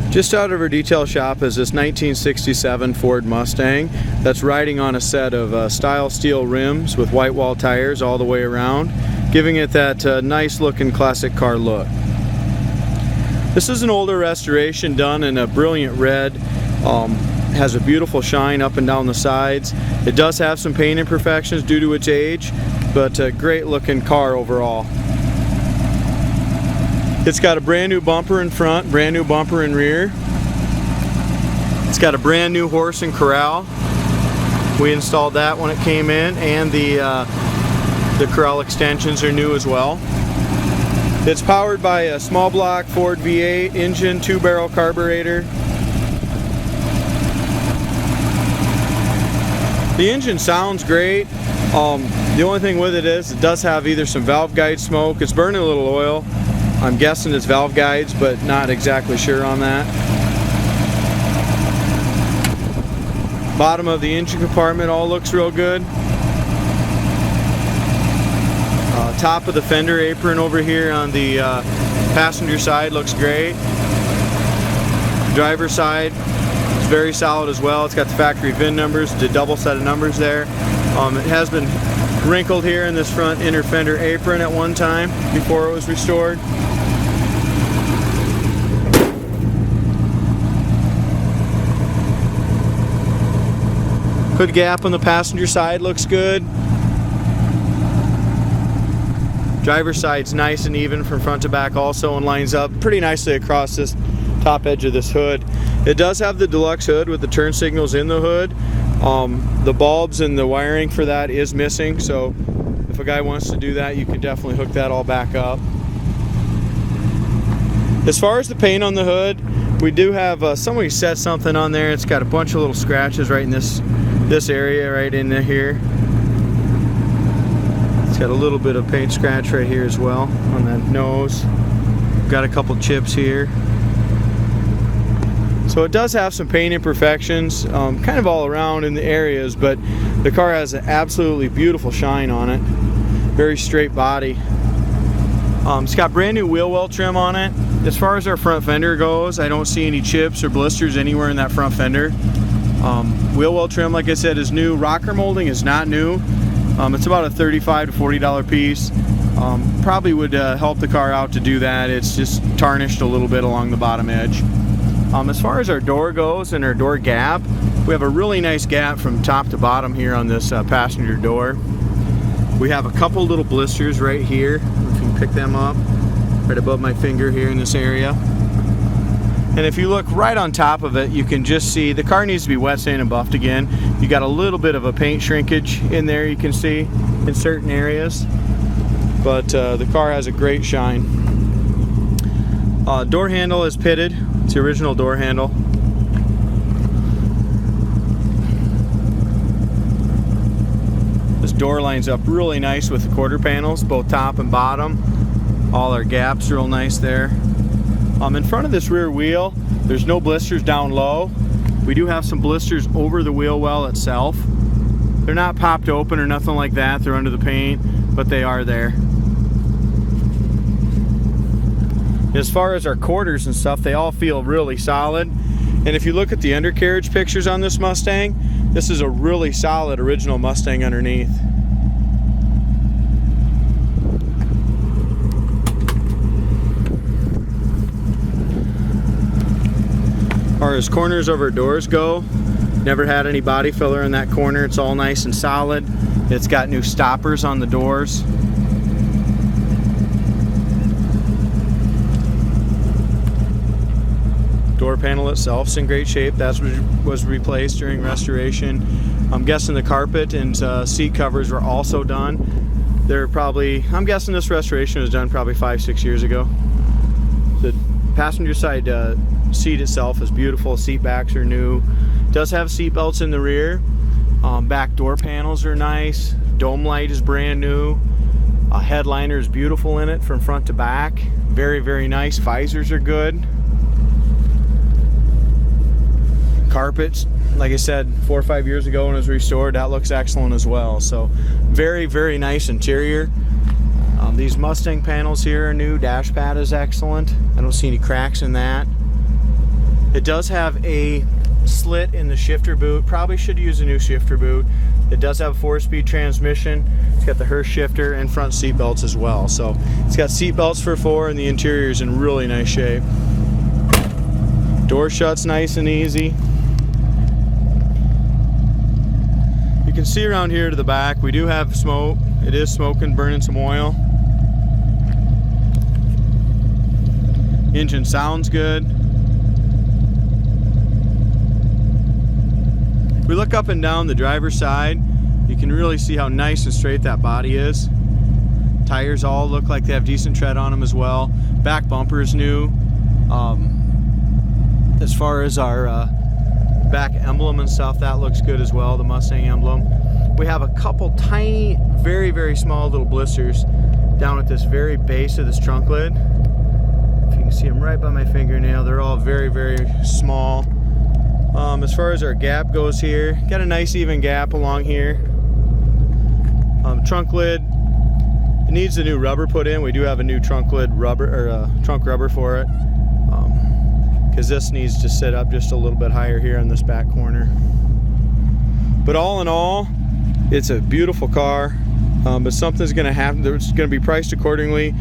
Just out of our detail shop is this 1967 Ford Mustang that's riding on a set of style steel rims with white wall tires all the way around, giving it that nice looking classic car look. This is an older restoration done in a brilliant red. Has a beautiful shine up and down the sides. It does have some paint imperfections due to its age, but a great looking car overall. It's got a brand new bumper in front, brand new bumper in rear. It's got a brand new horse and corral. We installed that when it came in, and the corral extensions are new as well. It's powered by a small block Ford V8 engine, 2-barrel carburetor. The engine sounds great. The only thing with it is it does have either some valve guide smoke. It's burning a little oil. I'm guessing it's valve guides, but not exactly sure on that. Bottom of the engine compartment all looks real good. Top of the fender apron over here on the passenger side looks great. Driver's side is very solid as well. It's got the factory VIN numbers, the double set of numbers there. It has been wrinkled here in this front inner fender apron at one time before it was restored. Hood gap on the passenger side looks good. Driver's side's nice and even from front to back also, and lines up pretty nicely across this top edge of this hood. It does have the deluxe hood with the turn signals in the hood. The bulbs and the wiring for that is missing, so if a guy wants to do that, you can definitely hook that all back up. As far as the paint on the hood, we do have somebody set something on there. It's got a bunch of little scratches right in this area right in here. It's got a little bit of paint scratch right here as well on that nose. Got a couple chips here. So it does have some paint imperfections kind of all around in the areas, but the car has an absolutely beautiful shine on it. Very straight body. It's got brand new wheel well trim on it. As far as our front fender goes, I don't see any chips or blisters anywhere in that front fender. Wheel well trim, like I said, is new. Rocker molding is not new. It's about a $35 to $40 piece. Probably would help the car out to do that. It's just tarnished a little bit along the bottom edge. As far as our door goes and our door gap, we have a really nice gap from top to bottom here on this passenger door. We have a couple little blisters right here. If you can pick them up, right above my finger here in this area. And if you look right on top of it, you can just see the car needs to be wet sanded and buffed again. You got a little bit of a paint shrinkage in there, you can see in certain areas, but the car has a great shine. Door handle is pitted. It's the original door handle. This door lines up really nice with the quarter panels, both top and bottom. All our gaps real nice there. In front of this rear wheel, there's no blisters down low. We do have some blisters over the wheel well itself. They're not popped open or nothing like that. They're under the paint, but they are there. As far as our quarters and stuff, they all feel really solid. And if you look at the undercarriage pictures on this Mustang, this is a really solid original Mustang underneath. As far as corners of our doors go, never had any body filler in that corner. It's all nice and solid. It's got new stoppers on the doors. Door panel itself's in great shape. That was replaced during restoration. I'm guessing the carpet and seat covers were also done. I'm guessing this restoration was done probably 5-6 years ago. The passenger side seat itself is beautiful. Seat backs are new. Does have seat belts in the rear. Back door panels are nice. Dome light is brand new. Headliner is beautiful in it from front to back. Very, very nice. Visors are good. Carpets, like I said, 4 or 5 years ago when it was restored, that looks excellent as well. So very, very nice interior. These Mustang panels here are new. Dash pad is excellent. I don't see any cracks in that. It does have a slit in the shifter boot. Probably should use a new shifter boot. It does have a 4-speed transmission. It's got the Hurst shifter and front seat belts as well. So it's got seat belts for 4, and the interior is in really nice shape. Door shuts nice and easy. You can see around here to the back, we do have smoke. It is smoking, burning some oil. Engine sounds good. If we look up and down the driver's side, you can really see how nice and straight that body is. Tires all look like they have decent tread on them as well. Back bumper is new. As far as our back emblem and stuff, that looks good as well, the Mustang emblem. We have a couple tiny, very, very small little blisters down at this very base of this trunk lid. If you can see them right by my fingernail, they're all very, very small. As far as our gap goes here, got a nice even gap along here. Trunk lid, it needs a new rubber put in. We do have a new trunk lid rubber, or trunk rubber for it, because this needs to sit up just a little bit higher here in this back corner. But all in all, it's a beautiful car, but something's going to happen. It's going to be priced accordingly.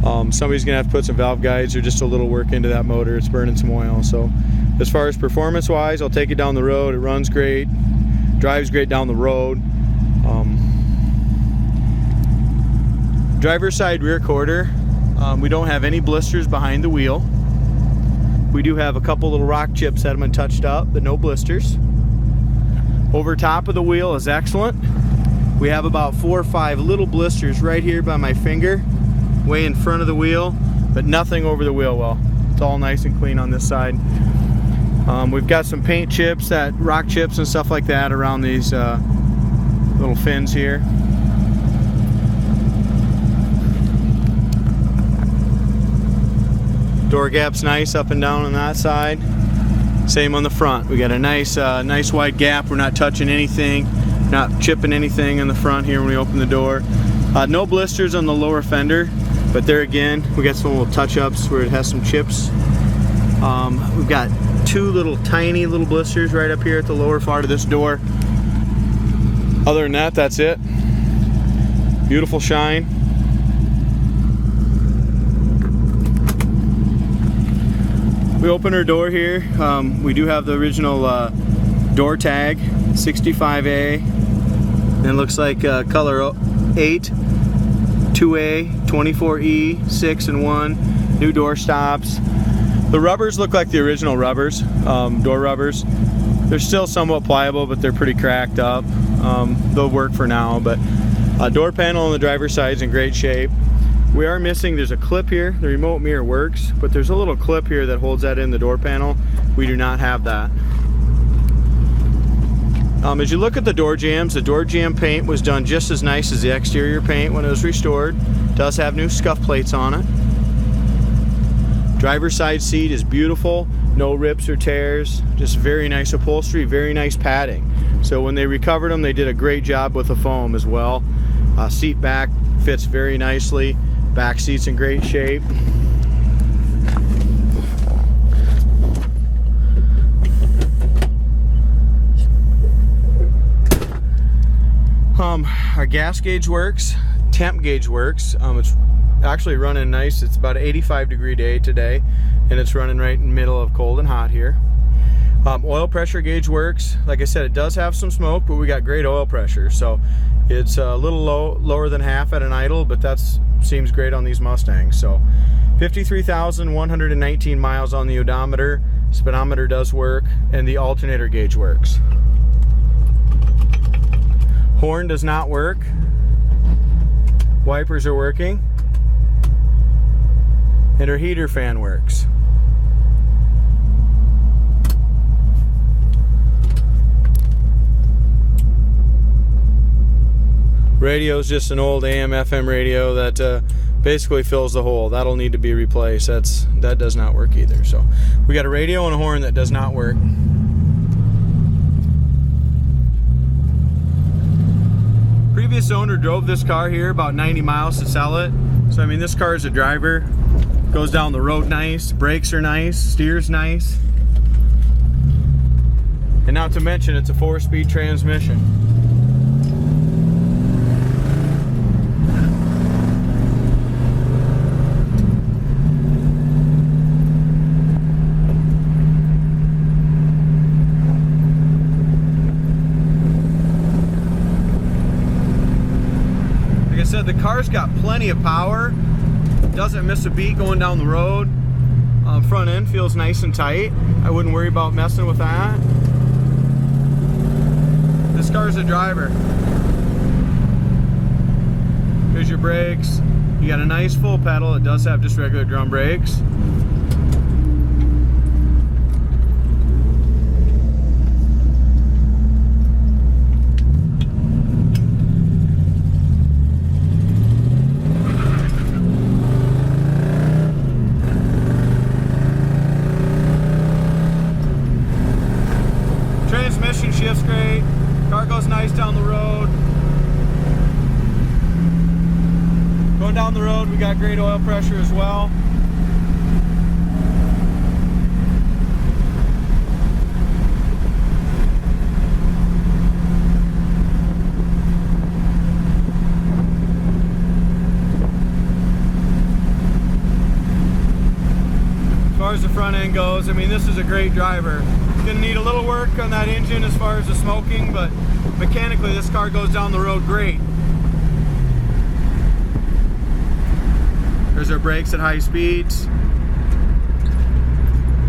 Somebody's going to have to put some valve guides or just a little work into that motor. It's burning some oil. So as far as performance wise, I'll take it down the road. It runs great, drives great down the road. Driver's side rear quarter, we don't have any blisters behind the wheel. We do have a couple little rock chips that have been touched up, but no blisters. Over top of the wheel is excellent. We have about 4 or 5 little blisters right here by my finger, way in front of the wheel, but nothing over the wheel well. It's all nice and clean on this side. We've got some paint chips, that rock chips and stuff like that around these little fins here. Door gap's nice up and down on that side. Same on the front. We got a nice wide gap. We're not touching anything, not chipping anything in the front here when we open the door. No blisters on the lower fender, but there again, we got some little touch-ups where it has some chips. We've got 2 little tiny little blisters right up here at the lower part of this door. Other than that, that's it. Beautiful shine. We open our door here. We do have the original door tag, 65A, and it looks like color 8, 2A, 24E, 6 and 1. New door stops. The rubbers look like the original rubbers, door rubbers. They're still somewhat pliable, but they're pretty cracked up. They'll work for now, but door panel on the driver's side is in great shape. We are missing, there's a clip here. The remote mirror works, but there's a little clip here that holds that in the door panel. We do not have that. As you look at the door jambs, the door jamb paint was done just as nice as the exterior paint when it was restored. It does have new scuff plates on it. Driver's side seat is beautiful, no rips or tears, just very nice upholstery, very nice padding. So when they recovered them, they did a great job with the foam as well. Seat back fits very nicely. Back seat's in great shape. Our gas gauge works, temp gauge works. It's actually running nice. It's about an 85-degree day today, and it's running right in the middle of cold and hot here. Oil pressure gauge works. Like I said, it does have some smoke, but we got great oil pressure, so it's a little lower than half at an idle, but that seems great on these Mustangs. So 53,119 miles on the odometer. Speedometer does work, and the alternator gauge works. Horn does not work. Wipers are working, and our heater fan works. Radio is just an old AM/FM radio that basically fills the hole. That'll need to be replaced. That does not work either. So we got a radio and a horn that does not work. Previous owner drove this car here about 90 miles to sell it. So I mean, this car is a driver. Goes down the road nice. Brakes are nice. Steers nice. And not to mention, it's a 4-speed transmission. Like I said, the car's got plenty of power. Doesn't miss a beat going down the road. Front end feels nice and tight. I wouldn't worry about messing with that. This car's a driver. Here's your brakes. You got a nice full pedal. It does have just regular drum brakes. Transmission shifts great. Car goes nice down the road. Going down the road, we got great oil pressure as well. As far as the front end goes, I mean, this is a great driver. Gonna need a little work on that engine as far as the smoking, but mechanically this car goes down the road great. There's our brakes at high speeds.